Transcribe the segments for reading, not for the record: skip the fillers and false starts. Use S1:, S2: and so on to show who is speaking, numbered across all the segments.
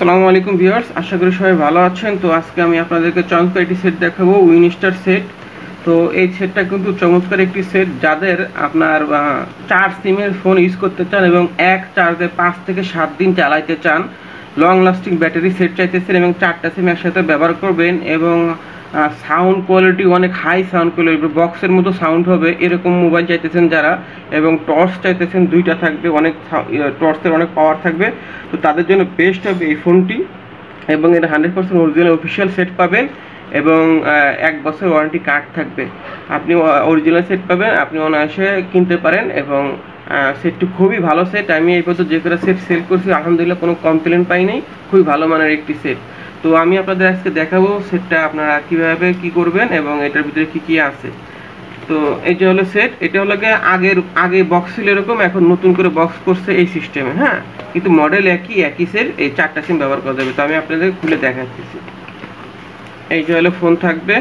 S1: আসসালামু আলাইকুম ভিউয়ার্স, আশা করি সবাই ভালো আছেন। তো আজকে আমি আপনাদেরকে চমৎকার একটি সেট দেখাবো, উইনস্টার সেট। তো এই সেটটা কিন্তু চমৎকার একটি সেট, যাদের আপনার 4 সিমের ফোন ইউজ করতে চান এবং এক চার্জে 5 থেকে 7 দিন চালাইতে চান, লং লাস্টিং ব্যাটারি সেট চাইতেছেন এবং 4টা সিম একসাথে ব্যবহার করবেন এবং সাউন্ড কোয়ালিটি অনেক হাই সাউন্ড কোয়ালিটি, বক্সের মতো সাউন্ড হবে এরকম মোবাইল চাইতেছেন যারা, এবং টর্চ চাইতেছেন 2টা থাকবে, অনেক টর্চের অনেক পাওয়ার থাকবে, তো তাদের জন্য বেস্ট হবে এই ফোনটি। এবং এটা 100% অরিজিনাল অফিসিয়াল সেট পাবেন এবং 1 বছর ওয়ারেন্টি কার্ড থাকবে। আপনি অরিজিনাল সেট পাবেন, আপনি অনায়াসে কিনতে পারেন এবং সেটটি খুবই ভালো সেট। আমি এই পর্যন্ত যে কটা সেট সেল করছি আলহামদুলিল্লাহ কোনো কমপ্লেন পাই নাই, খুবই ভালো মানের একটি সেট। তো আমি আপনাদের আজকে দেখাবো সেটটা আপনারা কিভাবে কি করবেন এবং এটার ভিতরে কি কি আছে। তো এটা হলো সেট, এটা হলো আগে বক্স ছিল এরকম, এখন নতুন করে বক্স করছে এই সিস্টেমে, হ্যাঁ, কিন্তু মডেল একই সেট, এই 4টা সিম ব্যবহার করা যাবে। তো আমি আপনাদের খুলে দেখাচ্ছি। এই যে হলো ফোন থাকবে,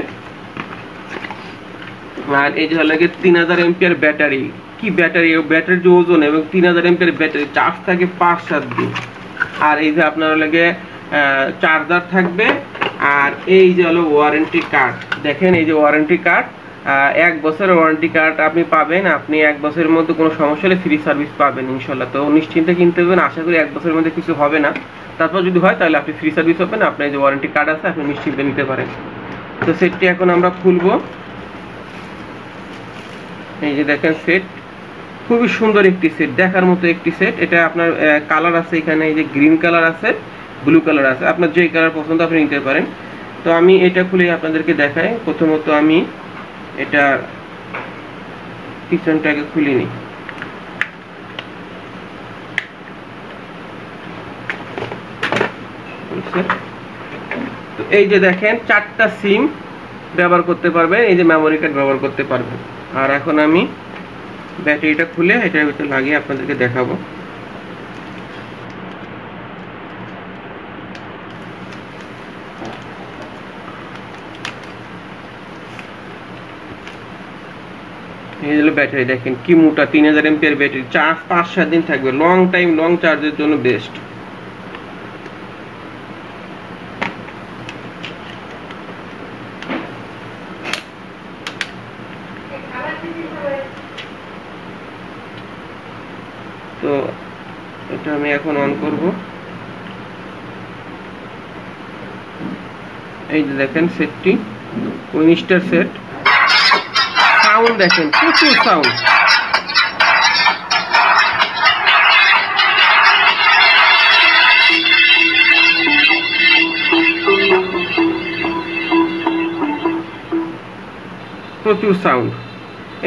S1: আর এই যে হলো 3000 এমপিআর ব্যাটারি। কি ব্যাটারি, ব্যাটারির যে ওজন এবং 3000 এমপিআর ব্যাটারি, চার্জ থাকে 5-7 দিন। আর এই যে আপনার লাগে চার্জার থাকবে, আর এই যে হলো ওয়ারেন্টি কার্ড। দেখেন এই যে ওয়ারেন্টি কার্ড, 1 বছরের ওয়ারেন্টি কার্ড আপনি পাবেন। আপনি 1 বছরের মধ্যে কোনো সমস্যা হলে ফ্রি সার্ভিস পাবেন ইনশাল্লাহ। তো নিশ্চিন্তে কিনতে পারবেন, আশা করি 1 বছরের মধ্যে কিছু হবে না। তারপর যদি হয় তাহলে আপনি ফ্রি সার্ভিস পাবেন, আপনার যে ওয়ারেন্টি কার্ড আছে আপনি নিশ্চিন্তে নিতে পারেন। তো সেটটি এখন আমরা খুলবো। এই যে দেখেন সেট, খুবই সুন্দর একটি সেট, দেখার মতো একটি সেট। এটা আপনার কালার আছে এখানে, এই যে গ্রিন কালার আছে, ব্লু কালার আছে, আপনার যে কালার পছন্দ আপনি নিতে পারেন। তো আমি এটা খুলে আপনাদেরকে দেখাই। প্রথমত আমি এটা পিছনটাকে খুলে নিই। তো এই যে দেখেন 4টা সিম ব্যবহার করতে পারবেন, এই যে মেমোরি কার্ড ব্যবহার করতে পারবেন। আর এখন আমি ব্যাটারিটা খুলে এটার ভিতরে লাগিয়ে আপনাদেরকে দেখাবো। এই হলো ব্যাটারি, দেখেন কি মোটা, 3000 এমপিআর ব্যাটারি, চার্জ 5-7 দিন থাকবে, লং টাইম লং চার্জের জন্য বেস্ট। তো এটা আমি এখন অন করব। এই যে দেখেন সেটটি উইনস্টার সেট, সাউন্ড দেখেন, প্রচুর সাউন্ড। প্রচুর সাউন্ড।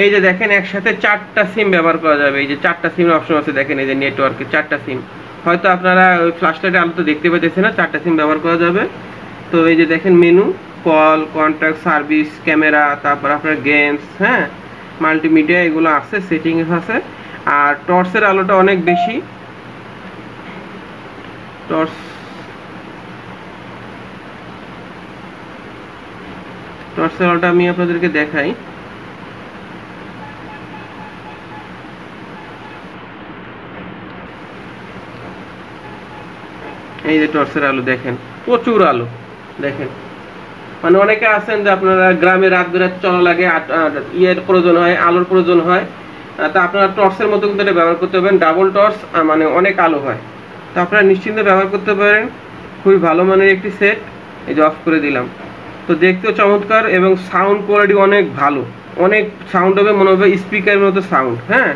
S1: এই যে দেখেন একসাথে 4টা সিম ব্যবহার করা যাবে। এই যে 4টা সিমের অপশন আছে, দেখেন এই যে নেটওয়ার্কে 4টা সিম। হয়তো আপনারা ওই ফ্ল্যাশ লাইটের আলো তো দেখতে পাচ্ছেন না, 4টা সিম ব্যবহার করা যাবে। তো এই যে দেখেন menu, call, contact, service, camera, তারপর আপনার গেমস, হ্যাঁ, মাল্টিমিডিয়া, এগুলো আছে, সেটিংস আছে। আর টর্চের আলোটা অনেক বেশি, টর্চের আলোটা আমি আপনাদেরকে দেখাই। এই যে টর্চের আলো দেখেন, প্রচুর আলো দেখেন। মানে অনেকে আছেন যে আপনারা গ্রামে রাত বেরাত চলা লাগে, ইয়ের প্রয়োজন হয়, আলোর প্রয়োজন হয়, তা আপনারা টর্চের মতো কিন্তু এটা ব্যবহার করতে পারেন। ডাবল টর্চ, মানে অনেক আলো হয়, তো আপনারা নিশ্চিন্তে ব্যবহার করতে পারেন। খুবই ভালো মানের একটি সেট। এই যে অফ করে দিলাম। তো দেখতেও চমৎকার এবং সাউন্ড কোয়ালিটি অনেক ভালো, অনেক সাউন্ড হবে, মনে হবে স্পিকারের মতো সাউন্ড, হ্যাঁ।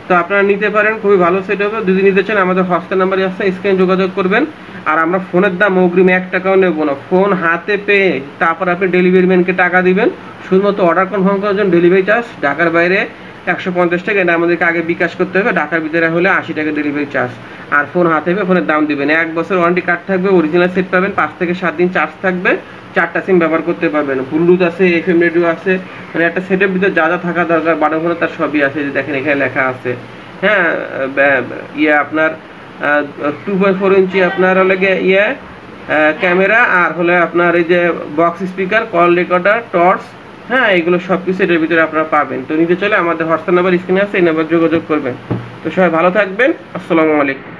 S1: তো আপনারা নিতে পারেন, খুবই ভালো সেট হবে। যদি নিতে চান আমাদের হোয়াটসঅ্যাপ নাম্বারে আছে, স্ক্রিনে যোগাযোগ করবেন। আর আমরা ফোনের দাম অগ্রিম 1 টাকাও নেব না, ফোন হাতে পেয়ে তারপর আপনি ডেলিভারি ম্যানকে টাকা দিবেন। শুধুমাত্র অর্ডার কনফার্ম করার জন্য ডেলিভারি চার্জ, ঢাকার বাইরে 150 টাকা, এটা আমাদেরকে আগে বিকাশ করতে হবে, ঢাকার ভিতরে হলে 80 টাকা ডেলিভারি চার্জ। আর ফোন হাতে পেয়ে ফোনের দাম দিবেন। 1 বছর ওয়ারেন্টি কার্ড থাকবে, অরিজিনাল সেট পাবেন, 5 থেকে 7 দিন চার্জ থাকবে, 4টা সিম ব্যবহার করতে পারবেন, ব্লুটুথ আছে, FM রেডিও আছে, মানে একটা সেটের ভিতরে যা যা থাকা দরকার বারো ঘন্টা তার সবই আছে। যে দেখেন এখানে লেখা আছে, হ্যাঁ, আপনার 2.4 ইঞ্চি আপনার লাগে ক্যামেরা, আর হলে আপনার এই যে box speaker, call recorder, torch, হ্যাঁ, এগুলো সবকিছু এটার ভিতরে আপনারা পাবেন। তো নিতে চলে আমাদের হোয়াটসঅ্যাপ নাম্বার স্ক্রিনে আছে, এই নাম্বার যোগাযোগ করবেন। তো সবাই ভালো থাকবেন, আসসালামু আলাইকুম।